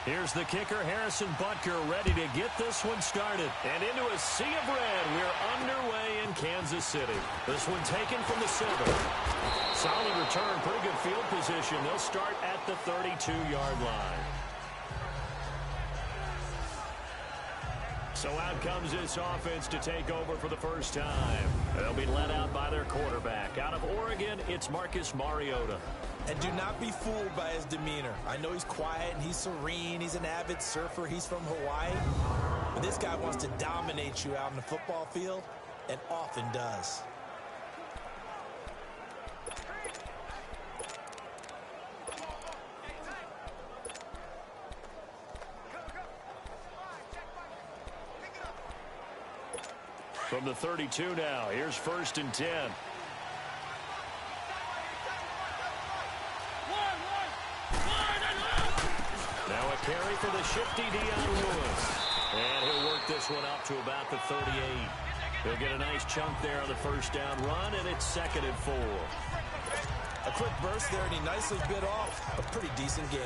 Here's the kicker, Harrison Butker, ready to get this one started. And into a sea of red, we're underway in Kansas City. This one taken from the 7. Solid return, pretty good field position. They'll start at the 32-yard line. So out comes this offense to take over for the first time. They'll be led out by their quarterback. Out of Oregon, it's Marcus Mariota. And do not be fooled by his demeanor. I know he's quiet and he's serene. He's an avid surfer. He's from Hawaii. But this guy wants to dominate you out in the football field and often does. From the 32 now, here's 1st and 10. Now a carry for the shifty Dion Lewis. And he'll work this one up to about the 38. He'll get a nice chunk there on the first down run, and it's 2nd and 4. A quick burst there, and he nicely bit off a pretty decent gain.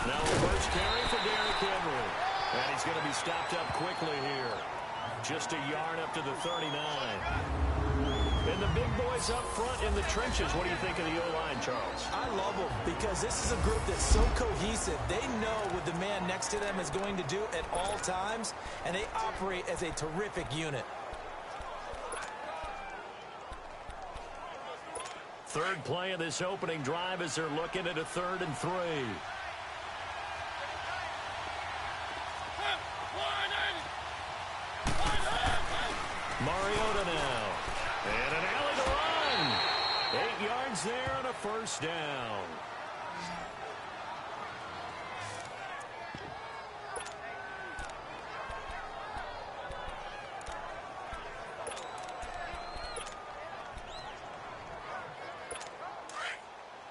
Now a first carry for Derrick Henry. And he's going to be stopped up quickly here. Just a yard up to the 39. And the big boys up front in the trenches. What do you think of the O-line, Charles? I love them because this is a group that's so cohesive. They know what the man next to them is going to do at all times, and they operate as a terrific unit. Third play of this opening drive as they're looking at a 3rd and 3. Mariota now. And an alley to run. 8 yards there on a first down.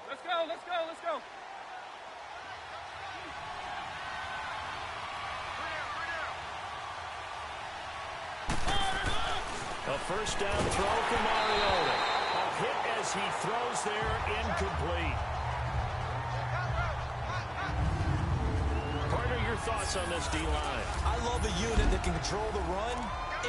Let's go. A first down throw for Mariota. A hit as he throws there, incomplete. Carter, your thoughts on this D-line? I love a unit that can control the run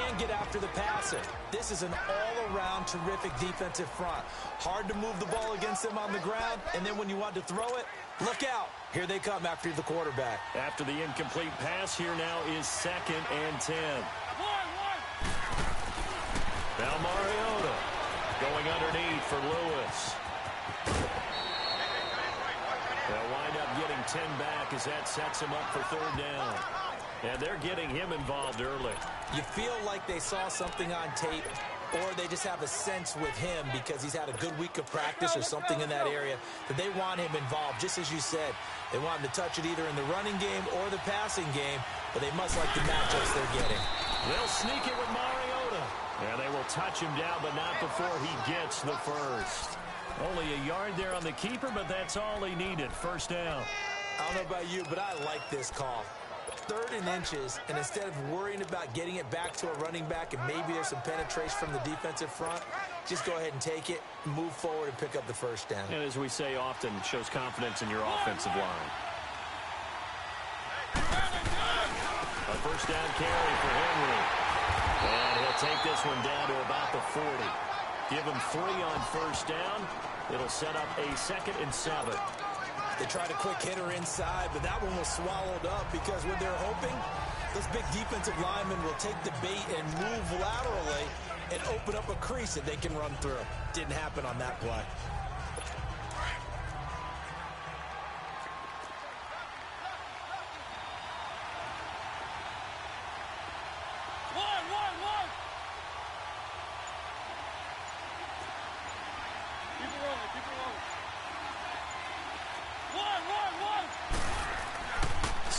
and get after the passer. This is an all-around terrific defensive front. Hard to move the ball against them on the ground, and then when you want to throw it, look out. Here they come after the quarterback. After the incomplete pass, here now is 2nd and 10. Now Mariota going underneath for Lewis. They'll wind up getting 10 back as that sets him up for 3rd down. And they're getting him involved early. You feel like they saw something on tape, or they just have a sense with him because he's had a good week of practice or something in that area that they want him involved. Just as you said, they want him to touch it either in the running game or the passing game, but they must like the matchups they're getting. They'll sneak it with Mariota. And they will touch him down, but not before he gets the first. Only a yard there on the keeper, but that's all he needed. First down. I don't know about you, but I like this call. 3rd and inches, and instead of worrying about getting it back to a running back and maybe there's some penetration from the defensive front, just go ahead and take it, move forward, and pick up the first down. And as we say often, it shows confidence in your offensive line. A first down carry for Henry. And he'll take this one down to about the 40. Give him 3 on first down. It'll set up a 2nd and 7. They tried a quick hitter inside, but that one was swallowed up because when they're hoping, those big defensive linemen will take the bait and move laterally and open up a crease that they can run through. Didn't happen on that play.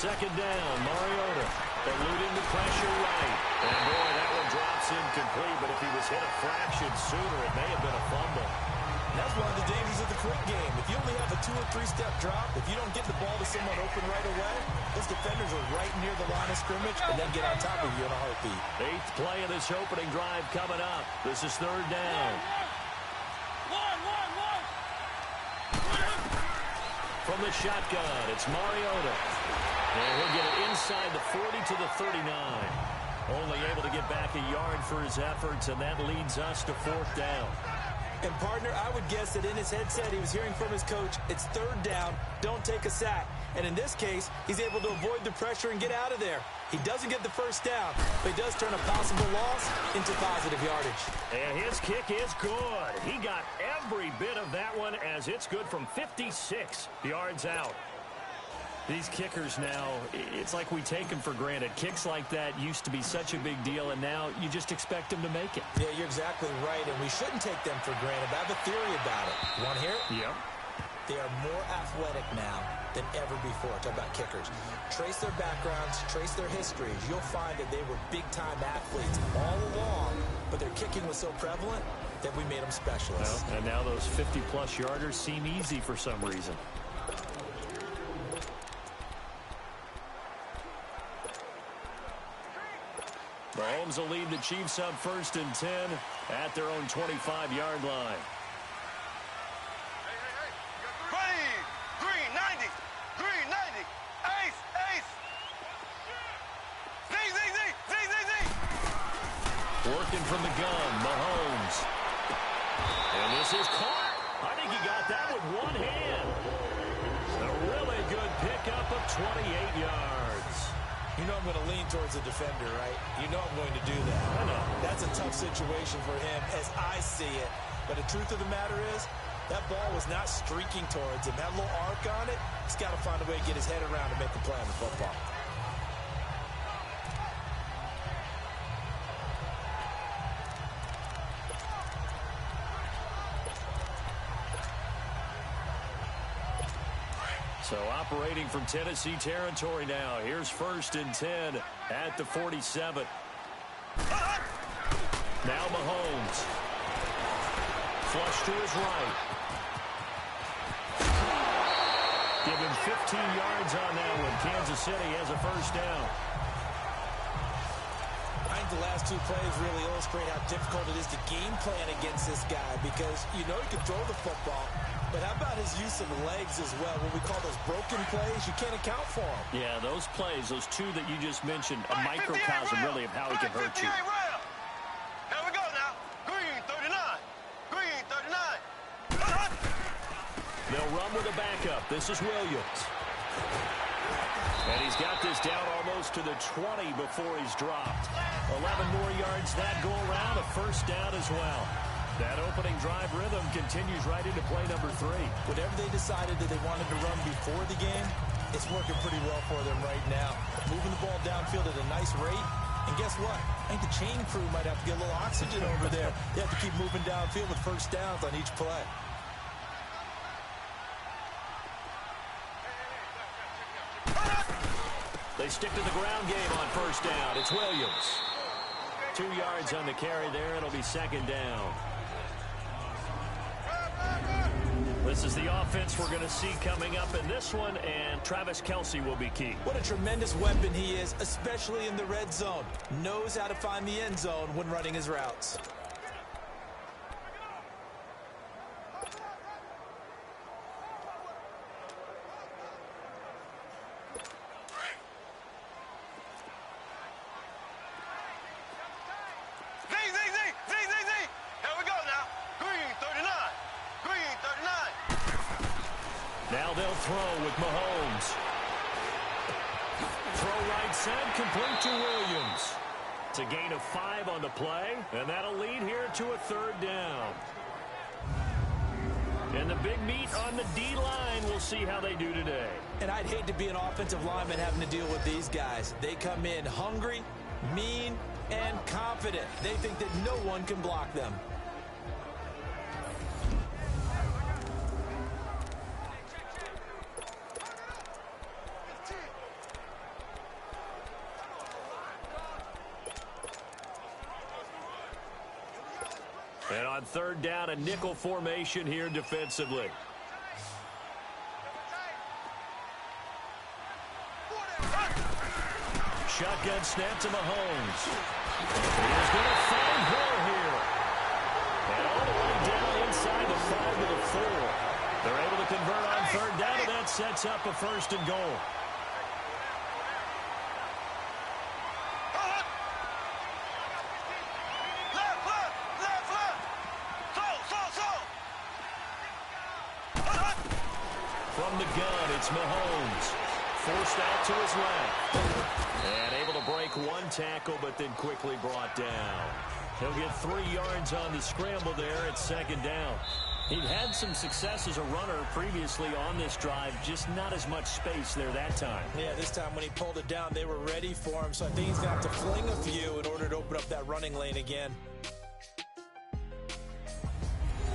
Second down, Mariota. Eluding the pressure right. And boy, that one drops incomplete, but if he was hit a fraction sooner, it may have been a fumble. That's one of the dangers of the quick game. If you only have a 2- or 3-step drop, if you don't get the ball to someone open right away, those defenders are right near the line of scrimmage and then get on top of you in a heartbeat. 8th play of this opening drive coming up. This is 3rd down. From the shotgun, it's Mariota. And he'll get it inside the 40 to the 39. Only able to get back a yard for his efforts, and that leads us to 4th down. And, partner, I would guess that in his headset he was hearing from his coach, it's 3rd down, don't take a sack. And in this case, he's able to avoid the pressure and get out of there. He doesn't get the 1st down, but he does turn a possible loss into positive yardage. And his kick is good. He got every bit of that one as it's good from 56 yards out. These kickers now, it's like we take them for granted. Kicks like that used to be such a big deal, and now you just expect them to make it. Yeah, you're exactly right, and we shouldn't take them for granted. But I have a theory about it. You want to hear it? Yep. They are more athletic now than ever before. Talk about kickers. Trace their backgrounds, trace their histories. You'll find that they were big-time athletes all along, but their kicking was so prevalent that we made them specialists. Well, and now those 50-plus yarders seem easy for some reason. Mahomes will lead the Chiefs up 1st and 10 at their own 25-yard line. Green 90. Green 90. Ace. Z. Working from the gun, Mahomes. And this is caught. I think he got that with one hand. A really good pickup of 28 yards. You know I'm going to lean towards the defender, right? You know I'm going to do that. I know. That's a tough situation for him as I see it. But the truth of the matter is, that ball was not streaking towards him. That little arc on it, he's got to find a way to get his head around and make the play on the football. So operating from Tennessee territory now. Here's 1st and 10 at the 47. Now Mahomes. Flush to his right. Give him 15 yards on that one. Kansas City has a 1st down. I think the last 2 plays really illustrate how difficult it is to game plan against this guy because you know he can throw the football. But how about his use of the legs as well? What we call those broken plays, you can't account for them. Yeah, those plays, those 2 that you just mentioned, a microcosm really of how he can hurt you. Here we go now. Green 39. Green 39. They'll run with a backup. This is Williams. And he's got this down almost to the 20 before he's dropped. 11 more yards that go around, a 1st down as well. That opening drive rhythm continues right into play number 3. Whatever they decided that they wanted to run before the game, it's working pretty well for them right now. Moving the ball downfield at a nice rate. And guess what? I think the chain crew might have to get a little oxygen over there. They have to keep moving downfield with 1st downs on each play. They stick to the ground game on 1st down. It's Williams. 2 yards on the carry there. It'll be 2nd down. This is the offense we're going to see coming up in this one, and Travis Kelce will be key. What a tremendous weapon he is, especially in the red zone. Knows how to find the end zone when running his routes. Now they'll throw with Mahomes. Throw right side, complete to Williams. It's a gain of 5 on the play, and that'll lead here to a 3rd down. And the big meat on the D-line, we'll see how they do today. And I'd hate to be an offensive lineman having to deal with these guys. They come in hungry, mean, and confident. They think that no one can block them. And on third down, a nickel formation here defensively. Shotgun snap to Mahomes. He's going to find Hill here. And all the way down inside the 5 to the 4. They're able to convert on third down, and that sets up a first and goal. From the gun, it's Mahomes. Forced out to his left. And able to break one tackle, but then quickly brought down. He'll get 3 yards on the scramble there at second down. He'd had some success as a runner previously on this drive, just not as much space there that time. Yeah, this time when he pulled it down, they were ready for him, so I think he's going to have to fling a few in order to open up that running lane again.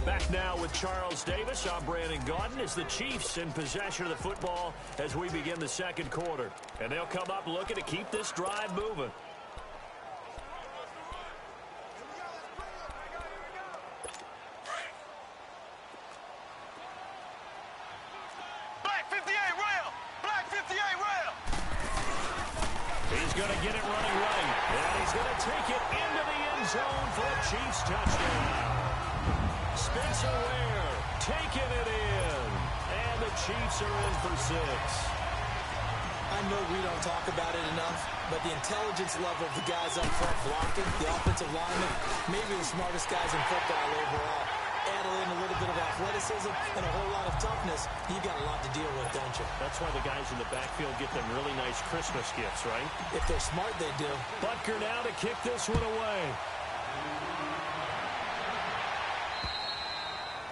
Back now with Charles Davis. I'm Brandon Gaudin as the Chiefs in possession of the football as we begin the second quarter. And they'll come up looking to keep this drive moving. Black 58 rail! Black 58 rail! He's going to get it running right. And he's going to take it into the end zone for a Chiefs touchdown. Spencer Ware taking it in. And the Chiefs are in for 6. I know we don't talk about it enough, but the intelligence level of the guys up front blocking, the offensive linemen, maybe the smartest guys in football overall. Add in a little bit of athleticism and a whole lot of toughness, you got a lot to deal with, don't you? That's why the guys in the backfield get them really nice Christmas gifts, right? If they're smart, they do. Butker now to kick this one away.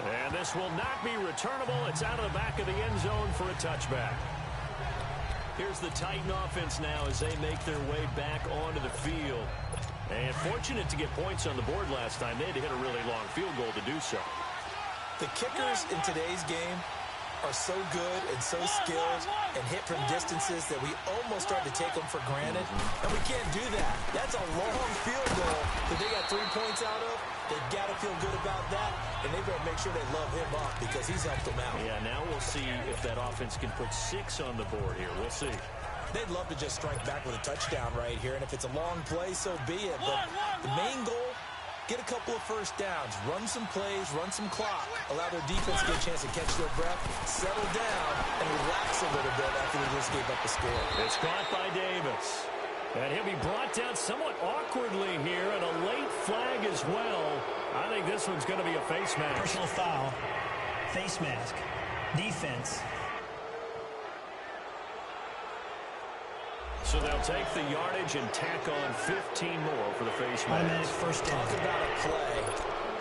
And this will not be returnable. It's out of the back of the end zone for a touchback. Here's the Titan offense now as they make their way back onto the field. And fortunate to get points on the board last time. They had to hit a really long field goal to do so. The kickers in today's game are so good and so skilled and hit from distances that we almost start to take them for granted. And we can't do that. That's a long field goal that they got 3 points out of. They've got to feel good about that, and they better make sure they love him up because he's helped them out. Yeah, now we'll see if that offense can put 6 on the board here. We'll see. They'd love to just strike back with a touchdown right here, and if it's a long play, so be it. But the main goal, get a couple of first downs, run some plays, run some clock, allow their defense to get a chance to catch their breath, settle down, and relax a little bit after they just gave up the score. It's caught by Davis. And he'll be brought down somewhat awkwardly here, and a late flag as well. I think this one's going to be a face mask. Personal foul, face mask, defense. So they'll take the yardage and tack on 15 more for the face Automatic mask. first down. Talk about a play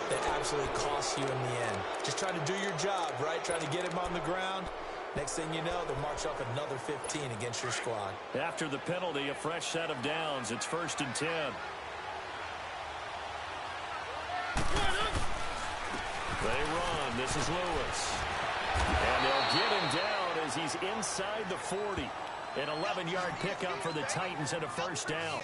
that absolutely costs you in the end. Just trying to do your job, right? Trying to get him on the ground. Next thing you know, they'll march up another 15 against your squad. After the penalty, a fresh set of downs. It's 1st and 10. They run. This is Lewis. And they'll get him down as he's inside the 40. An 11-yard pickup for the Titans and a first down.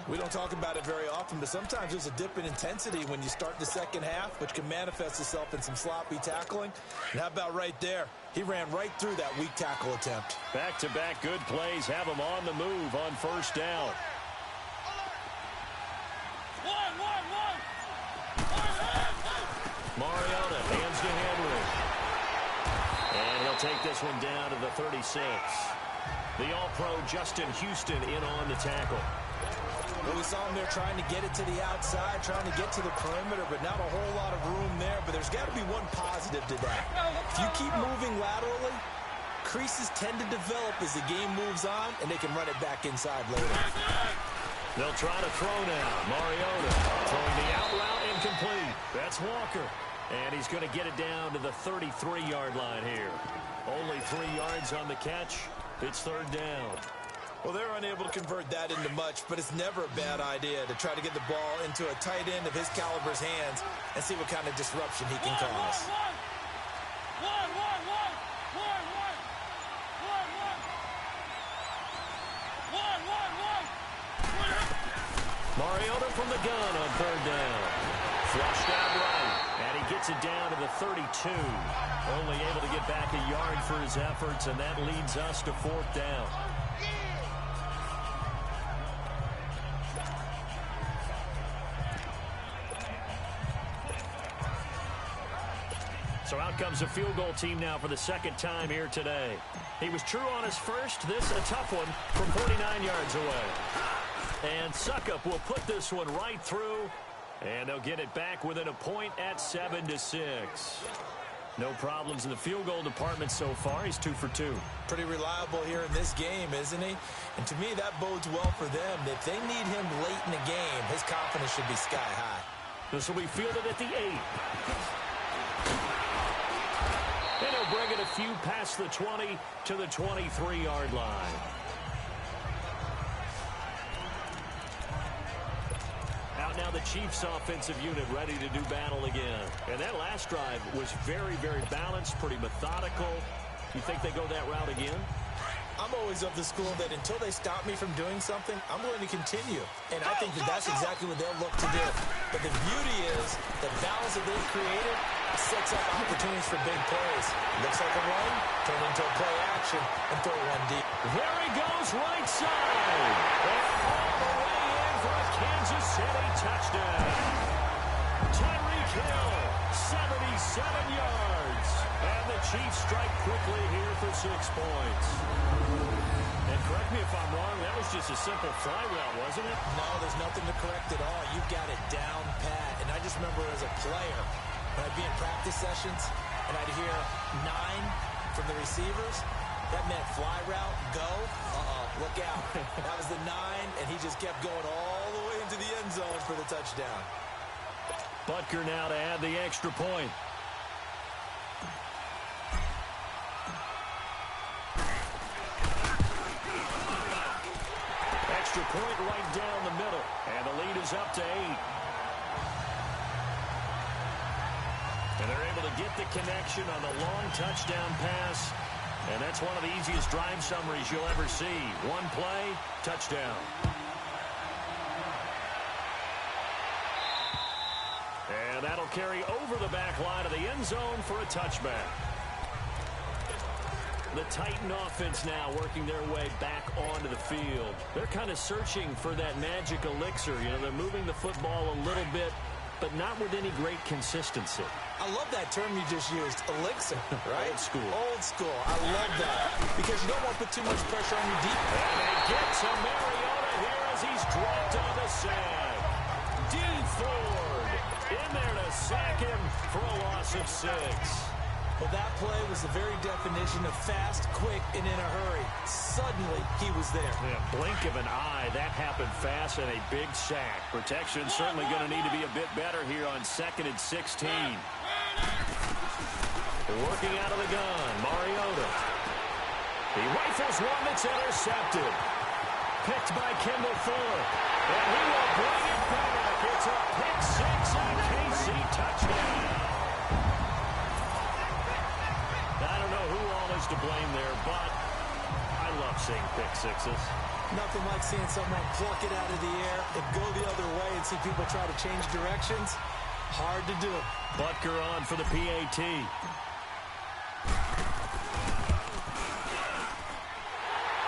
We don't talk about it very often, but sometimes there's a dip in intensity when you start the second half, which can manifest itself in some sloppy tackling. And how about right there? He ran right through that weak tackle attempt. Back-to-back good plays have him on the move on first down. Mariota hands to Henry. And he'll take this one down to the 36. The All-Pro Justin Houston in on the tackle. Well, we saw him there trying to get it to the outside, trying to get to the perimeter, but not a whole lot of room there. But there's got to be one positive to that. If you keep moving laterally, creases tend to develop as the game moves on, and they can run it back inside later. They'll try to throw now. Mariota throwing the out route incomplete. That's Walker. And he's going to get it down to the 33-yard line here. Only 3 yards on the catch. It's third down. Well, they're unable to convert that into much, but it's never a bad idea to try to get the ball into a tight end of his caliber's hands and see what kind of disruption he can cause. Mariota from the gun on third down. Flushed out gets it down to the 32. Only able to get back a yard for his efforts, and that leads us to 4th down. So out comes a field goal team now for the second time here today. He was true on his first. This a tough one from 49 yards away. And Suckup will put this one right through. And they'll get it back within a point at 7-6. No problems in the field goal department so far. He's 2 for 2. Pretty reliable here in this game, isn't he? And to me, that bodes well for them. If they need him late in the game, his confidence should be sky high. This will be fielded at the 8. And he'll bring it a few past the 20 to the 23-yard line. Out now the Chiefs offensive unit ready to do battle again. And that last drive was very, very balanced, pretty methodical. You think they go that route again? I'm always of the school that until they stop me from doing something, I'm going to continue. And I think that that's exactly what they'll look to do. But the beauty is the balance that they've created sets up opportunities for big plays. Looks like a run, turn into a play action, and throw one deep. There he goes, right side. And all the way in for a Kansas City touchdown. Tyreek Hill, 77 yards. And the Chiefs strike quickly here for 6 points. And correct me if I'm wrong, that was just a simple fly route, wasn't it? No, there's nothing to correct at all. You've got it down pat. And I just remember as a player, when I'd be in practice sessions and I'd hear 9 from the receivers, that meant fly route, go, look out. That was the 9, and he just kept going all the way into the end zone for the touchdown. Butker now to add the extra point. Extra point right down the middle, and the lead is up to 8. And they're able to get the connection on the long touchdown pass. And that's one of the easiest drive summaries you'll ever see. One play, touchdown. And that'll carry over the back line of the end zone for a touchback. The Titan offense now working their way back onto the field. They're kind of searching for that magic elixir. You know, they're moving the football a little bit, but not with any great consistency. I love that term you just used, elixir, right? Old school. Old school. I love that because you don't want to put too much pressure on your deep. And they get to Mariota here as he's dropped on the sack. D. Ford in there to sack him for a loss of 6. Well, that play was the very definition of fast, quick, and in a hurry. Suddenly, he was there. Yeah, blink of an eye. That happened fast and a big sack. Protection certainly going to need to be a bit better here on 2nd and 16. Working out of the gun, Mariota. He rifles one that's intercepted. Picked by Kendall Fuller. And he will bring it back. It's a pick 6 and a KC touchdown. I don't know who all is to blame there, but I love seeing pick 6s. Nothing like seeing someone pluck it out of the air and go the other way and see people try to change directions. Hard to do. Butker on for the PAT.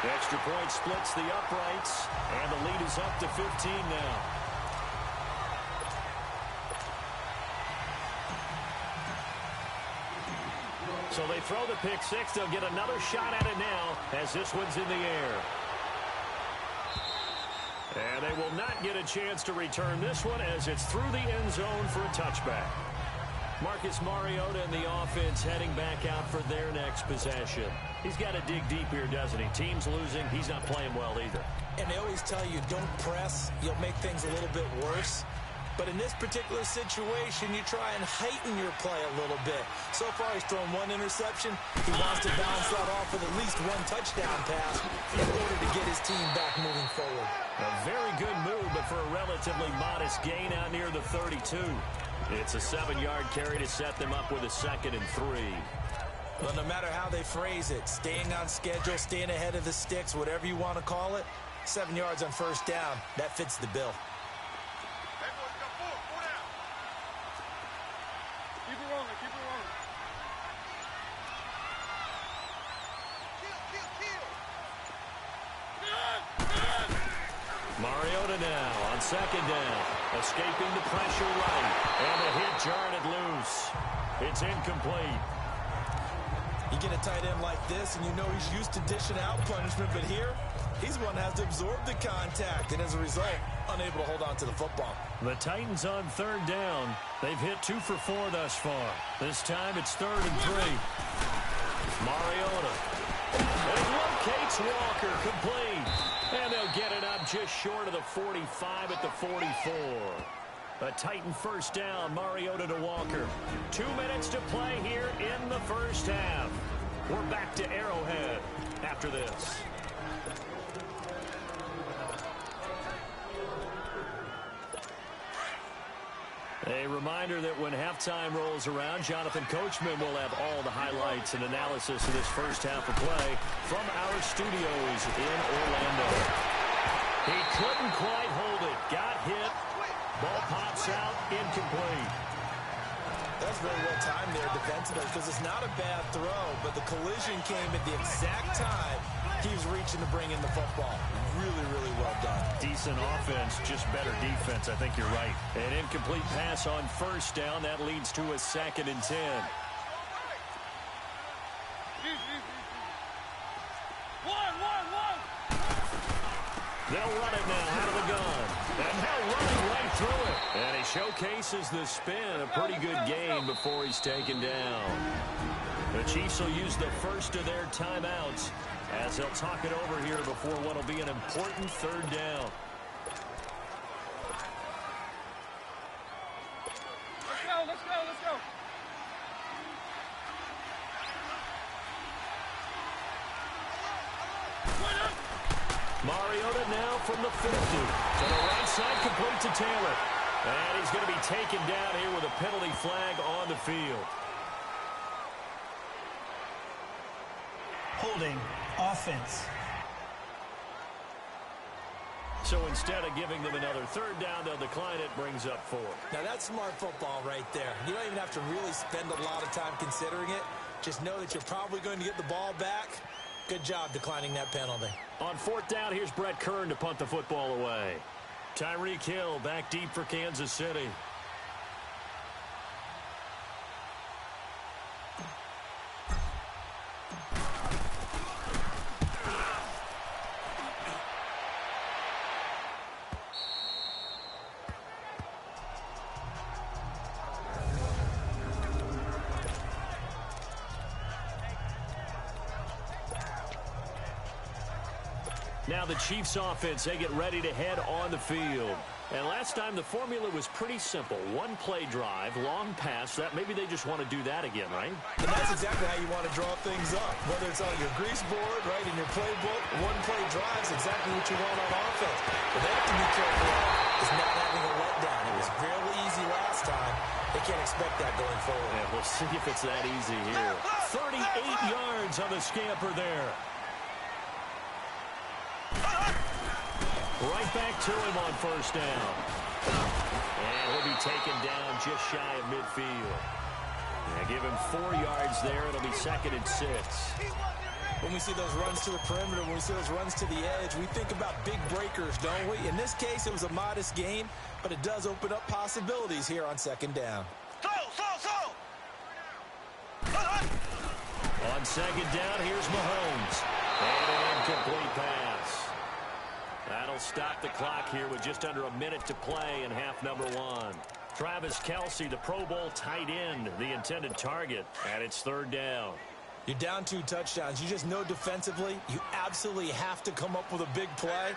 The extra point splits the uprights, and the lead is up to 15 now. So they throw the pick 6. They'll get another shot at it now as this one's in the air. And they will not get a chance to return this one as it's through the end zone for a touchback. Marcus Mariota and the offense heading back out for their next possession. He's got to dig deep here, doesn't he? Team's losing. He's not playing well either. And they always tell you, don't press. You'll make things a little bit worse. But in this particular situation, you try and heighten your play a little bit. So far, he's thrown 1 interception. He wants to bounce that off with at least 1 touchdown pass in order to get his team back moving forward. A very good move, but for a relatively modest gain out near the 32. It's a 7-yard carry to set them up with a 2nd and 3. Well, no matter how they phrase it, staying on schedule, staying ahead of the sticks, whatever you want to call it, 7 yards on first down, that fits the bill. Hey, boys, got 4. 4 down. Keep it Mariota now on second down. Escaping the pressure right. And the hit jarred it loose. It's incomplete. You get a tight end like this, and you know he's used to dishing out punishment, but here, he's the one that has to absorb the contact, and as a result, unable to hold on to the football. The Titans on third down. They've hit 2 for 4 thus far. This time it's 3rd and 3. Mariota. And he locates Walker, complete. And they'll get it up just short of the 45 at the 44. A Titan first down, Mariota to Walker. 2 minutes to play here in the first half. We're back to Arrowhead after this. A reminder that when halftime rolls around, Jonathan Coachman will have all the highlights and analysis of this first half of play from our studios in Orlando. He couldn't quite hold it. Got hit. Ball pops out, incomplete. That's very well timed there defensively because it's not a bad throw, but the collision came at the exact time he was reaching to bring in the football. Really, really well done. Decent offense, just better defense. I think you're right. An incomplete pass on first down. That leads to a 2nd and 10. They'll run it now out of the gun. And they're running right through it. And he showcases the spin. A pretty good gain before he's taken down. The Chiefs will use the first of their timeouts as they'll talk it over here before what will be an important 3rd down. Let's go. Mariota now from the 50. To the right side, complete to Taylor. And he's going to be taken down here with a penalty flag on the field. Holding offense. So instead of giving them another 3rd down, they'll decline it, brings up 4. Now that's smart football right there. You don't even have to really spend a lot of time considering it. Just know that you're probably going to get the ball back. Good job declining that penalty. On 4th down, here's Brett Kern to punt the football away. Tyreek Hill back deep for Kansas City. Now the Chiefs offense, they get ready to head on the field. And last time the formula was pretty simple. 1 play drive, long pass. That maybe they just want to do that again, right? And that's exactly how you want to draw things up. Whether it's on your grease board, right, in your playbook, 1 play drive is exactly what you want on offense. But they have to be careful of is not having a letdown. It was fairly easy last time. They can't expect that going forward. Yeah, we'll see if it's that easy here. 38 yards on the scamper there. Right back to him on first down. And he'll be taken down just shy of midfield. Yeah, give him 4 yards there. It'll be 2nd and 6. When we see those runs to the perimeter, when we see those runs to the edge, we think about big breakers, don't we? In this case, it was a modest gain, but it does open up possibilities here on 2nd down. On 2nd down, here's Mahomes. And an incomplete pass. That'll stop the clock here with just under a minute to play in half number 1. Travis Kelce, the Pro Bowl tight end, the intended target, and it's 3rd down. You're down 2 touchdowns. You just know defensively, you absolutely have to come up with a big play.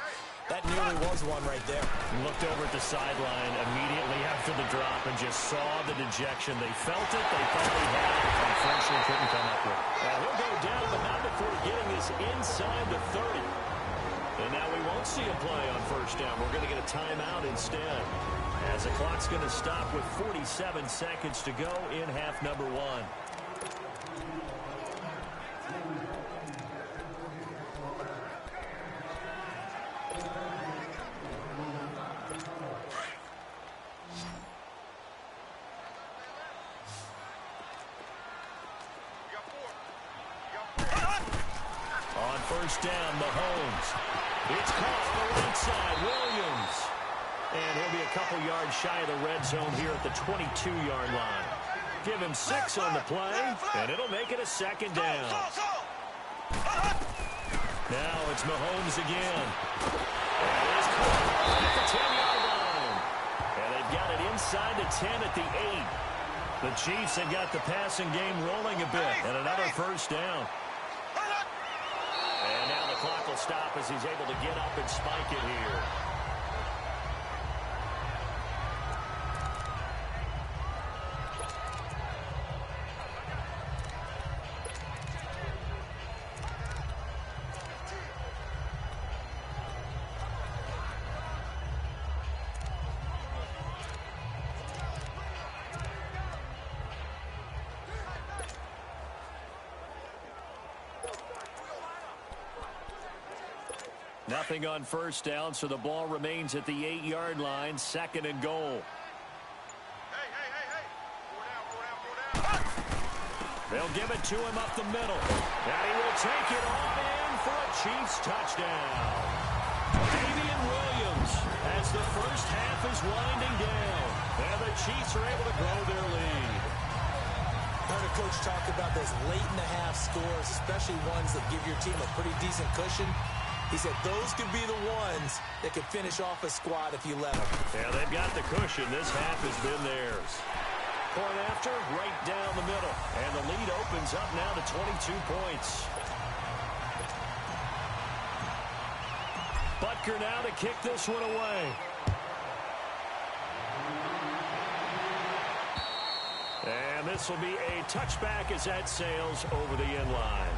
That nearly was one right there. Looked over at the sideline immediately after the drop and just saw the dejection. They felt it. They thought they had it. Unfortunately, couldn't come up with it. And he'll go down, but not before getting this inside the 30. And now we won't see a play on first down. We're going to get a timeout instead. As the clock's going to stop with 47 seconds to go in half number 1. On first down, Mahomes. It's caught on the right side. Williams. And he'll be a couple yards shy of the red zone here at the 22-yard line. Give him 6 on the play, and it'll make it a second down. Now it's Mahomes again. And it is caught at the 10-yard line. And they've got it inside the 10 at the 8. The Chiefs have got the passing game rolling a bit, and another first down. And now the clock will stop as he's able to get up and spike it here. Nothing on first down, so the ball remains at the 8-yard line, second and goal. They'll give it to him up the middle. And he will take it on in for a Chiefs touchdown. Damian Williams as the first half is winding down. And the Chiefs are able to grow their lead. Heard a coach talk about those late-in-the-half scores, especially ones that give your team a pretty decent cushion. He said those could be the ones that could finish off a squad if you let them. Yeah, they've got the cushion. This half has been theirs. Point after, right down the middle. And the lead opens up now to 22 points. Butker now to kick this one away. And this will be a touchback as that sails over the end line.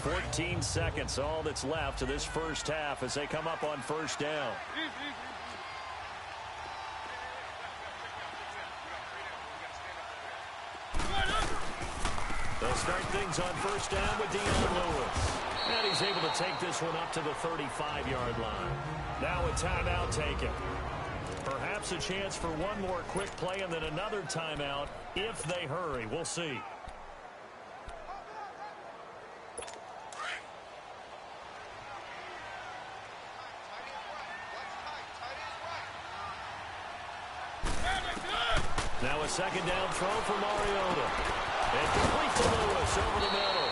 14 seconds, all that's left to this first half as they come up on first down. They'll start things on first down with Deion Lewis. And he's able to take this one up to the 35-yard line. Now a timeout taken. Perhaps a chance for one more quick play and then another timeout if they hurry. We'll see. Now a second down throw for Mariota. And complete to Lewis over the middle.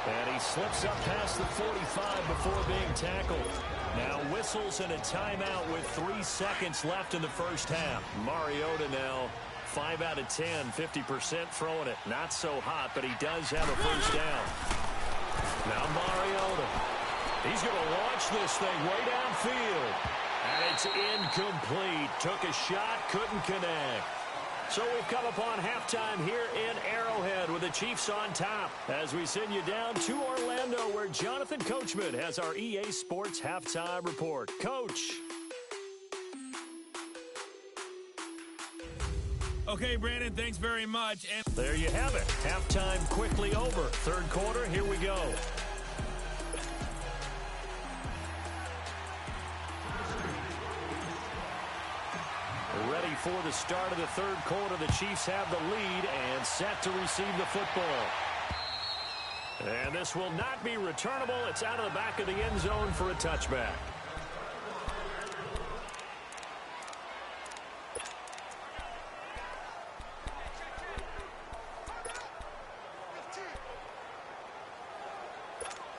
And he slips up past the 45 before being tackled. Now whistles and a timeout with 3 seconds left in the first half. Mariota now 5 out of 10, 50% throwing it. Not so hot, but he does have a first down. Now Mariota. He's going to launch this thing way downfield. And it's incomplete. Took a shot, couldn't connect. So we've come upon halftime here in Arrowhead with the Chiefs on top as we send you down to Orlando where Jonathan Coachman has our EA Sports Halftime Report. Coach. Okay, Brandon, thanks very much. And there you have it. Halftime quickly over. Third quarter, here we go. Ready for the start of the third quarter. The Chiefs have the lead and set to receive the football. And this will not be returnable. It's out of the back of the end zone for a touchback.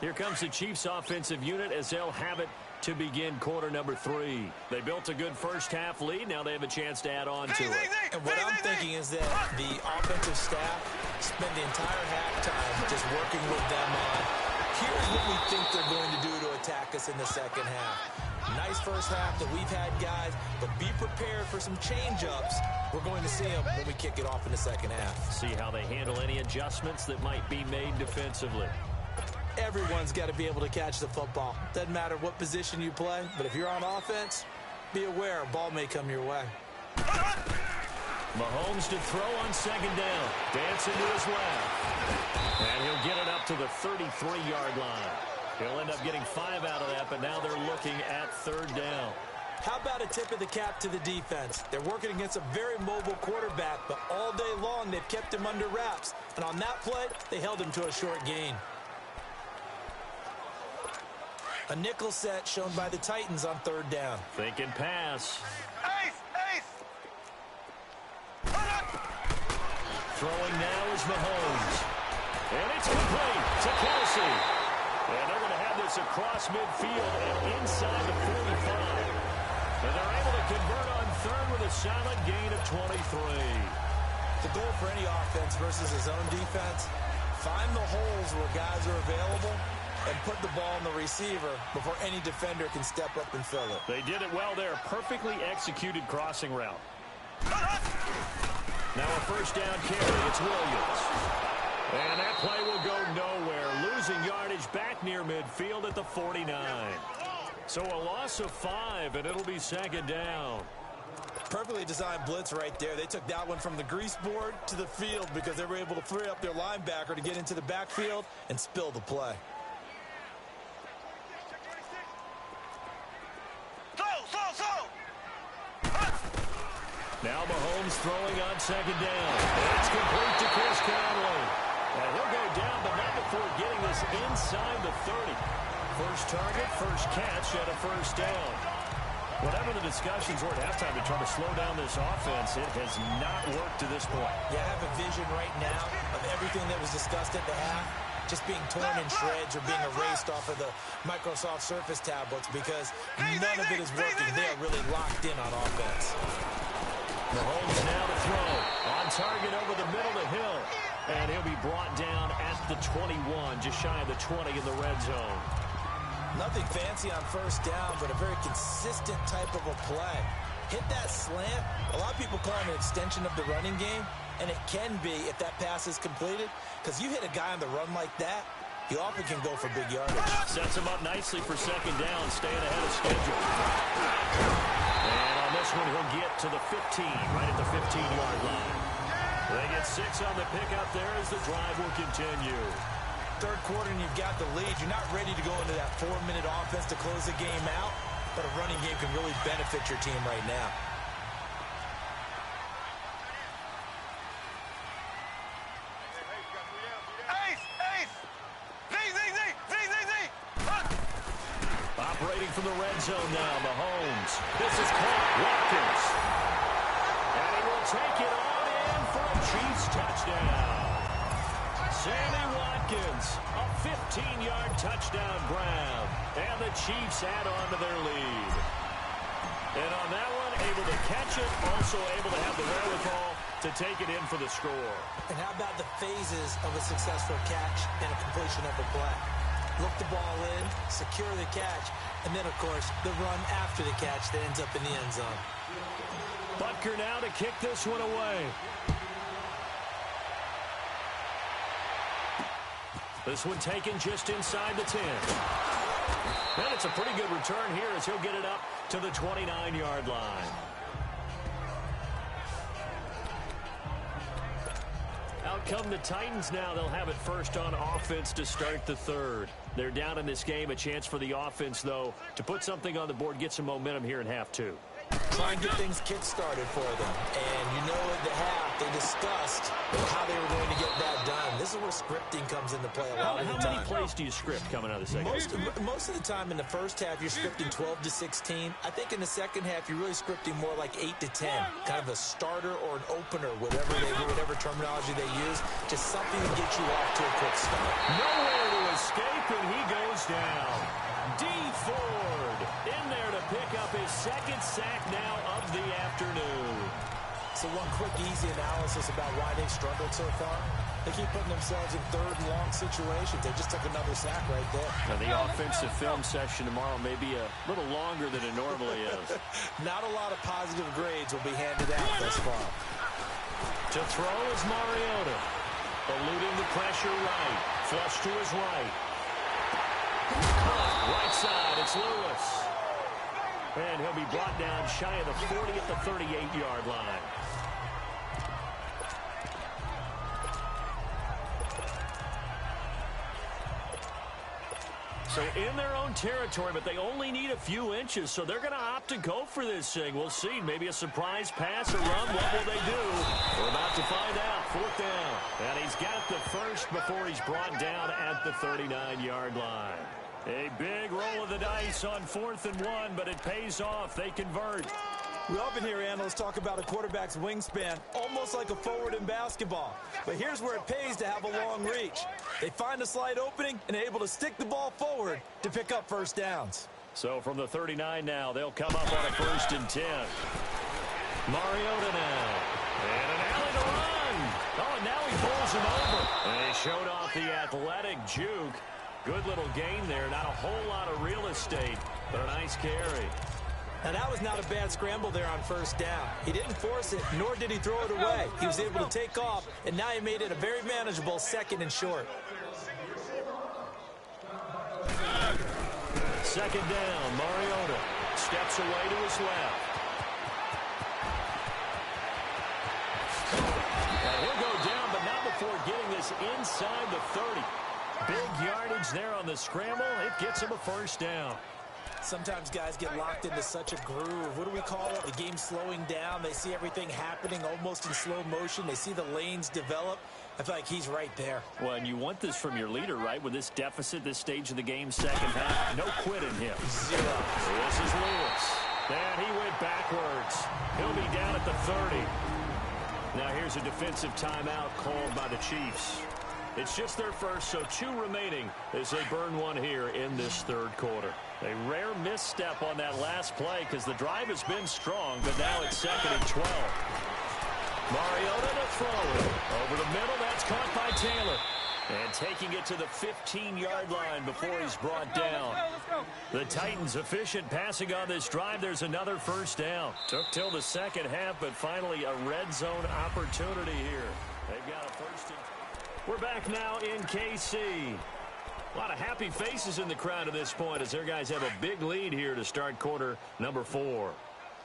Here comes the Chiefs offensive unit as they'll have it to begin quarter number 3. They built a good first half lead. Now they have a chance to add on to it. And what I'm thinking is that the offensive staff spent the entire halftime just working with them on, here's what we think they're going to do to attack us in the second half. Nice first half that we've had, guys, but be prepared for some change-ups. We're going to see them when we kick it off in the second half. See how they handle any adjustments that might be made defensively. Everyone's got to be able to catch the football. Doesn't matter what position you play, but if you're on offense, be aware a ball may come your way. Mahomes to throw on second down. Dancing to his left. And he'll get it up to the 33-yard line. He'll end up getting 5 out of that, but now they're looking at third down. How about a tip of the cap to the defense? They're working against a very mobile quarterback, but all day long they've kept him under wraps. And on that play, they held him to a short gain. A nickel set shown by the Titans on third down. Thinking pass. Ace! Ace! Throwing now is Mahomes. And it's complete to Kelsey. And they're going to have this across midfield and inside the 45. And they're able to convert on third with a solid gain of 23. The goal for any offense versus his own defense, find the holes where guys are available and put the ball in the receiver before any defender can step up and fill it. They did it well there. Perfectly executed crossing route. Now a first down carry. It's Williams. And that play will go nowhere. Losing yardage back near midfield at the 49. So a loss of 5, and it'll be second down. Perfectly designed blitz right there. They took that one from the grease board to the field because they were able to free up their linebacker to get into the backfield and spill the play. Now Mahomes throwing on second down. It's complete to Chris Conley. And he'll go down, but not before getting this inside the 30. First target, first catch, and a first down. Whatever the discussions were at halftime to try to slow down this offense, it has not worked to this point. Yeah, I have a vision right now of everything that was discussed at the half just being torn in shreds or being erased off of the Microsoft Surface tablets because none of it is working. They are really locked in on offense. Mahomes now to throw. On target over the middle to Hill. And he'll be brought down at the 21, just shy of the 20 in the red zone. Nothing fancy on first down, but a very consistent type of a play. Hit that slant. A lot of people call it an extension of the running game, and it can be if that pass is completed, because you hit a guy on the run like that, he often can go for big yardage. Sets him up nicely for second down, staying ahead of schedule. And on this one, he'll get to the 15, right at the 15-yard line. They get 6 on the pickup there as the drive will continue. Third quarter and you've got the lead. You're not ready to go into that 4-minute offense to close the game out, but a running game can really benefit your team right now. Ace! Ace! Z! Operating from the red zone now, Mahomes. This is caught. Watkins. And he will take it on in for a Chiefs touchdown. Sammy Watkins, a 15-yard touchdown grab. And the Chiefs add on to their lead. And on that one, able to catch it, also able to have the wherewithal to take it in for the score. And how about the phases of a successful catch and a completion of a play? Look the ball in, secure the catch, and then, of course, the run after the catch that ends up in the end zone. Butker now to kick this one away. This one taken just inside the 10. And it's a pretty good return here as he'll get it up to the 29-yard line. Out come the Titans now. They'll have it first on offense to start the third. They're down in this game. A chance for the offense, though, to put something on the board, get some momentum here in half two. Try and get things kick-started for them. And you know at the half, they discussed how they were going to get that done. This is where scripting comes into play a lot of the time. How many plays do you script coming out of the second half? Most of the time in the first half, you're scripting 12 to 16. I think in the second half, you're really scripting more like 8 to 10. Kind of a starter or an opener, whatever terminology they use. Just something to get you off to a quick start. Nowhere to escape, and he goes down. D. Ford in there to pick up his second sack now of the afternoon. So one quick, easy analysis about why they've struggled so far. They keep putting themselves in third and long situations. They just took another sack right there. Now the offensive film session tomorrow may be a little longer than it normally is. Not a lot of positive grades will be handed out thus far. To throw is Mariota. Eluding the pressure right. Flush to his right. Right side, it's Lewis. And he'll be brought down shy of the 40 at the 38-yard line. So in their own territory, but they only need a few inches, so they're going to opt to go for this thing. We'll see. Maybe a surprise pass or run. What will they do? We're about to find out. 4th down. And he's got the first before he's brought down at the 39-yard line. A big roll of the dice on 4th and 1, but it pays off. They convert. We often hear analysts talk about a quarterback's wingspan, almost like a forward in basketball. But here's where it pays to have a long reach. They find a slight opening and are able to stick the ball forward to pick up first downs. So from the 39 now, they'll come up on a 1st and 10. Mariota now. And an alley to run. Oh, and now he pulls him over. And he showed off the athletic juke. Good little gain there. Not a whole lot of real estate, but a nice carry. Now, that was not a bad scramble there on 1st down. He didn't force it, nor did he throw it away. He was able to take off, and now he made it a very manageable 2nd and short. 2nd down, Mariota steps away to his left. And he'll go down, but not before getting this inside the 30. Big yardage there on the scramble. It gets him a 1st down. Sometimes guys get locked into such a groove. What do we call it? The game's slowing down. They see everything happening almost in slow motion. They see the lanes develop. I feel like he's right there. Well, and you want this from your leader, right? With this deficit, this stage of the game, 2nd half. No quit in him. 0. This is Lewis. And he went backwards. He'll be down at the 30. Now here's a defensive timeout called by the Chiefs. It's just their first, so 2 remaining as they burn one here in this 3rd quarter. A rare misstep on that last play because the drive has been strong, but now it's 2nd and 12. Mariota to throw it. Over the middle, that's caught by Taylor. And taking it to the 15-yard line before he's brought down. The Titans efficient passing on this drive. There's another 1st down. Took till the 2nd half, but finally a red zone opportunity here. They've got a 1st and... We're back now in KC. A lot of happy faces in the crowd at this point as their guys have a big lead here to start quarter number 4.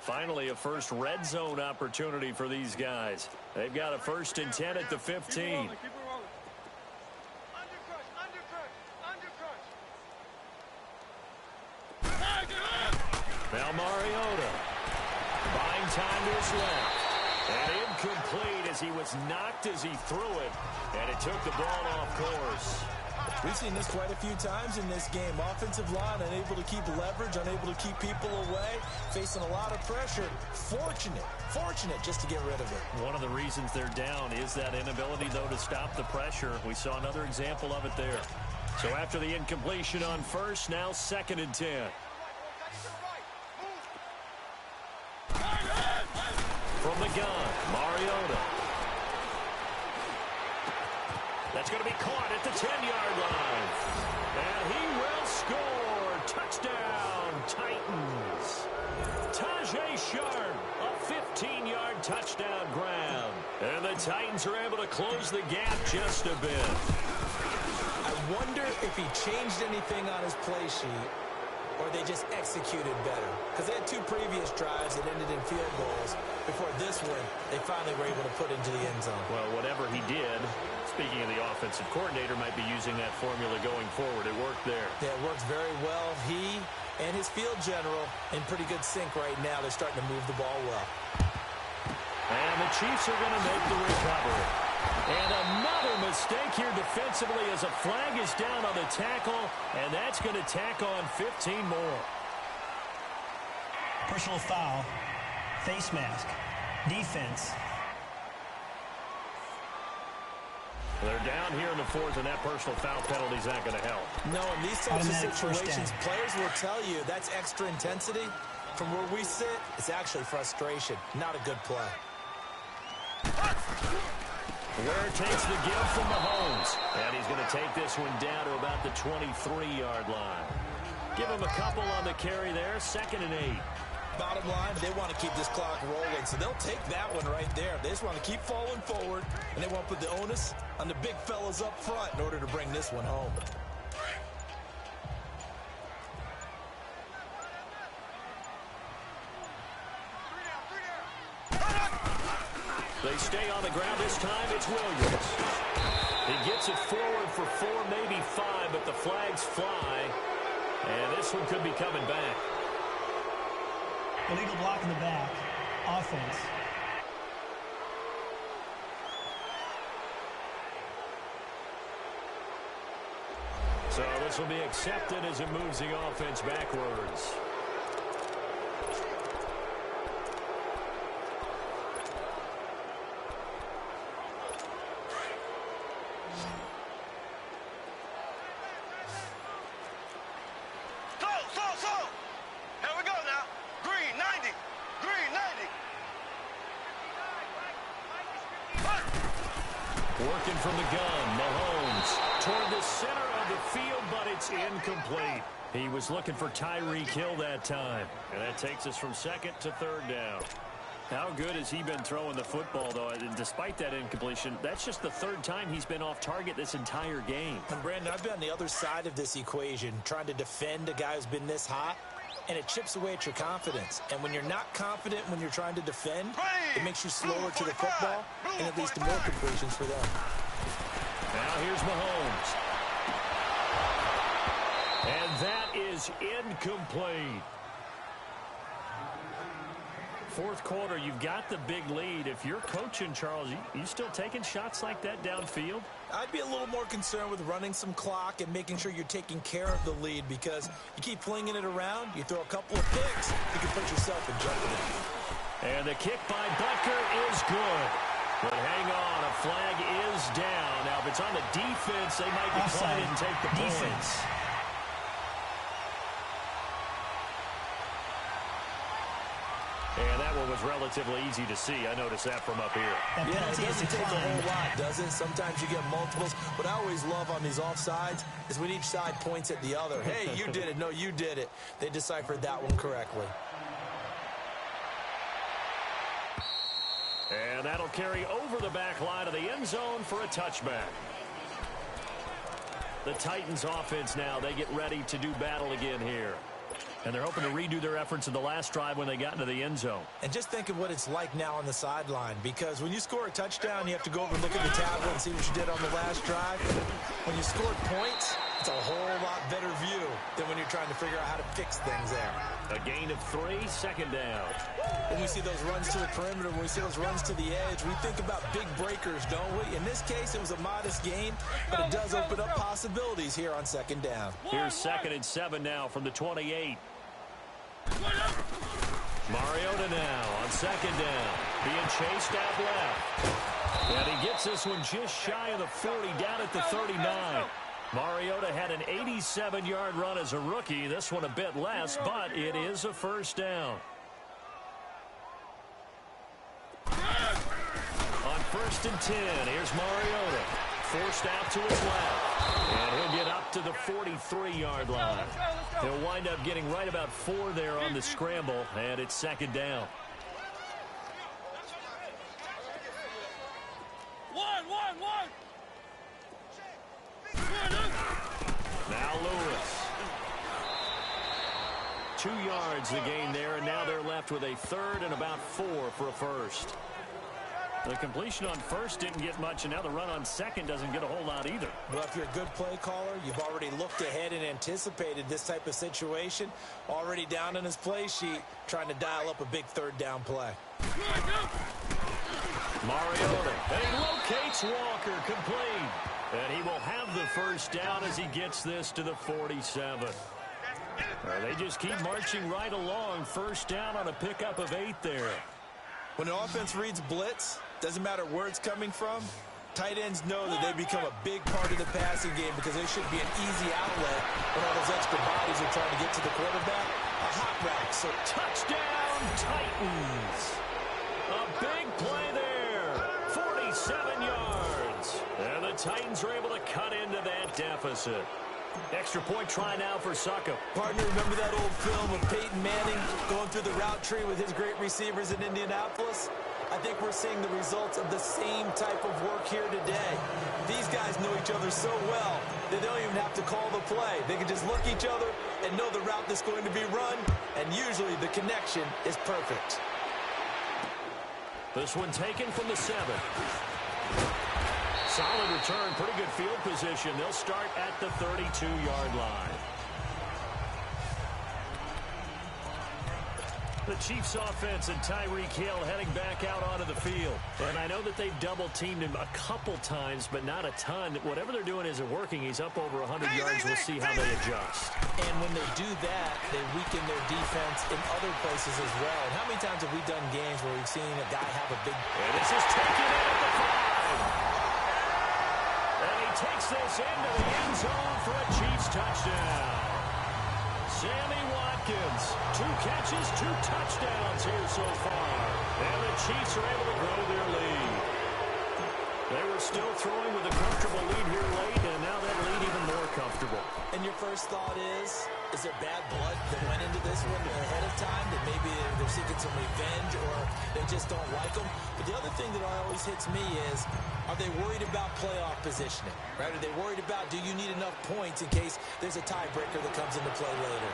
Finally, a first red zone opportunity for these guys. They've got a 1st and 10 at the 15. Now Mariota buying time to his left. And incomplete as he was knocked as he threw it. And it took the ball off course. We've seen this quite a few times in this game. Offensive line unable to keep leverage, unable to keep people away, facing a lot of pressure. Fortunate just to get rid of it. One of the reasons they're down is that inability, though, to stop the pressure. We saw another example of it there. So after the incompletion on 1st, now 2nd and 10. From the gun, Mariota. That's going to be caught at the 10-yard line. And he will score. Touchdown, Titans. Tajay Sharp, a 15-yard touchdown grab. And the Titans are able to close the gap just a bit. I wonder if he changed anything on his play sheet or they just executed better. Because they had 2 previous drives that ended in field goals. Before this one, they finally were able to put into the end zone. Well, whatever he did, speaking of the offensive coordinator, might be using that formula going forward. It worked there. Yeah, it works very well. He and his field general in pretty good sync right now. They're starting to move the ball well. And the Chiefs are going to make the recovery. And another mistake here defensively as a flag is down on the tackle, and that's going to tack on 15 more. Personal foul, face mask, defense. They're down here in the 4th, and that personal foul penalty is not going to help. No, in these types of situations, players will tell you that's extra intensity. From where we sit, it's actually frustration, not a good play. Where it takes the give from Mahomes. And he's going to take this one down to about the 23-yard line. Give him a couple on the carry there, 2nd and 8. Bottom line, they want to keep this clock rolling, so they'll take that one right there. They just want to keep falling forward, and they want to put the onus on the big fellas up front in order to bring this one home. They stay on the ground. This time it's Williams. He gets it forward for 4, maybe 5, but the flags fly. And this one could be coming back. Illegal block in the back. Offense. So this will be accepted as it moves the offense backwards. Slow. Here we go now. Green, 90. Green, 90. Working from the gun, Mahomes toward the center of the field, but it's incomplete. He was looking for Tyreek Hill that time. And that takes us from second to third down. How good has he been throwing the football, though? And despite that incompletion, that's just the third time he's been off target this entire game. And, Brandon, I've been on the other side of this equation, trying to defend a guy who's been this hot, and it chips away at your confidence. And when you're not confident when you're trying to defend, it makes you slower to the football, and it leads to more completions for them. Now here's Mahomes. And that is incomplete. Fourth quarter, you've got the big lead. If you're coaching, Charles, you still taking shots like that downfield? I'd be a little more concerned with running some clock and making sure you're taking care of the lead, because you keep flinging it around, you throw a couple of picks, you can put yourself in jeopardy. And the kick by Butker is good. But hang on, a flag is down. Now, if it's on the defense, they might decline and take the points. And that one was relatively easy to see. I noticed that from up here. Yeah, it doesn't take a whole lot, does it? Sometimes you get multiples. What I always love on these offsides is when each side points at the other. Hey, you did it. No, you did it. They deciphered that one correctly. And that'll carry over the back line of the end zone for a touchback. The Titans offense now, they get ready to do battle again here. And they're hoping to redo their efforts in the last drive when they got into the end zone. And just think of what it's like now on the sideline, because when you score a touchdown, you have to go over and look at the tablet and see what you did on the last drive. When you scored points, it's a whole lot better view than when you're trying to figure out how to fix things there. A gain of 3, second down. When we see those runs to the perimeter, when we see those runs to the edge, we think about big breakers, don't we? In this case, it was a modest gain, but it does open up possibilities here on second down. Here's 2nd and 7 now from the 28. Mariota now on second down, being chased out left. And he gets this one just shy of the 40, down at the 39. Mariota had an 87-yard run as a rookie. This one a bit less, but it is a first down. On 1st and 10, here's Mariota. Forced out to his left. And he'll get up to the 43-yard line. He'll wind up getting right about 4 there on the scramble, and it's second down. Now Lewis. 2 yards the gain there, and now they're left with a 3rd and about 4 for a first. The completion on 1st didn't get much, and now the run on 2nd doesn't get a whole lot either. Well, if you're a good play caller, you've already looked ahead and anticipated this type of situation. Already down in his play sheet, trying to dial up a big 3rd down play. Mariota, and he locates Walker, complete. And he will have the first down as he gets this to the 47. They just keep marching right along. First down on a pickup of 8 there. When an offense reads blitz, doesn't matter where it's coming from, tight ends know that they become a big part of the passing game, because they should be an easy outlet when all those extra bodies are trying to get to the quarterback. A hot route. So touchdown, Titans. A big play there. 47 yards. And the Titans are able to cut into that deficit. Extra point try now for Suckup. Partner, remember that old film of Peyton Manning going through the route tree with his great receivers in Indianapolis? I think we're seeing the results of the same type of work here today. These guys know each other so well that they don't even have to call the play. They can just look each other and know the route that's going to be run, and usually the connection is perfect. This one taken from the 7. Solid return, pretty good field position. They'll start at the 32-yard line. The Chiefs offense and Tyreek Hill heading back out onto the field. And I know that they've double-teamed him a couple times, but not a ton. Whatever they're doing isn't working. He's up over 100 yards. We'll see how they adjust. And when they do that, they weaken their defense in other places as well. And how many times have we done games where we've seen a guy have a big... And this is taken in at the 5. And he takes this into the end zone for a Chiefs touchdown. Sammy Watkins, 2 catches, 2 touchdowns here so far. And the Chiefs are able to grow their lead. They were still throwing with a comfortable lead here late, and now that lead even more comfortable. And your first thought is there bad blood that went into this one ahead of time, that maybe they're seeking some revenge or they just don't like them? But the other thing that always hits me is, are they worried about playoff positioning? Right? Are they worried about, do you need enough points in case there's a tiebreaker that comes into play later?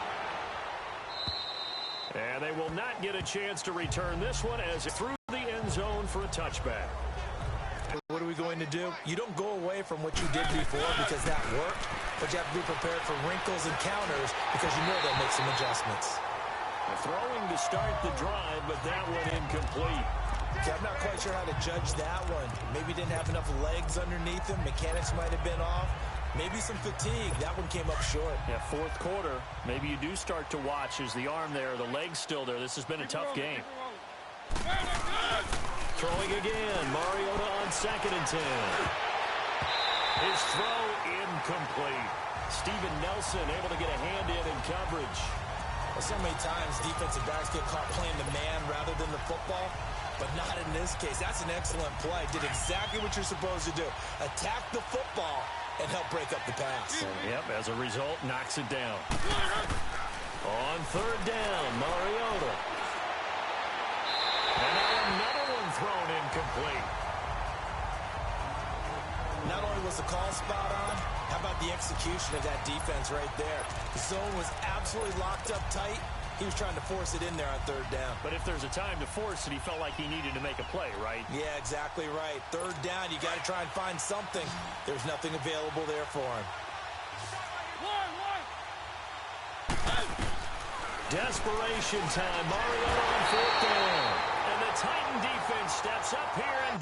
And they will not get a chance to return this one as through the end zone for a touchback. What are we going to do? You don't go away from what you did before because that worked, but you have to be prepared for wrinkles and counters because you know they'll make some adjustments. Throwing to start the drive, but that one incomplete. Okay, I'm not quite sure how to judge that one. Maybe didn't have enough legs underneath him. Mechanics might have been off. Maybe some fatigue. That one came up short. Yeah, fourth quarter. Maybe you do start to watch. Is the arm there, the leg's still there. This has been a tough game. Throwing again. Mariota on 2nd and 10. His throw incomplete. Steven Nelson able to get a hand in coverage. Well, so many times defensive backs get caught playing the man rather than the football, but not in this case. That's an excellent play. Did exactly what you're supposed to do. Attack the football and help break up the pass. Yep, as a result, knocks it down. On 3rd down, Mariota. And now another one thrown incomplete. Not only was the call spot on, how about the execution of that defense right there? The zone was absolutely locked up tight. He was trying to force it in there on 3rd down. But if there's a time to force it, he felt like he needed to make a play, right? Yeah, exactly right. 3rd down, you got to try and find something. There's nothing available there for him. Desperation time. Mariota on 4th down. And the Titan defense steps up here and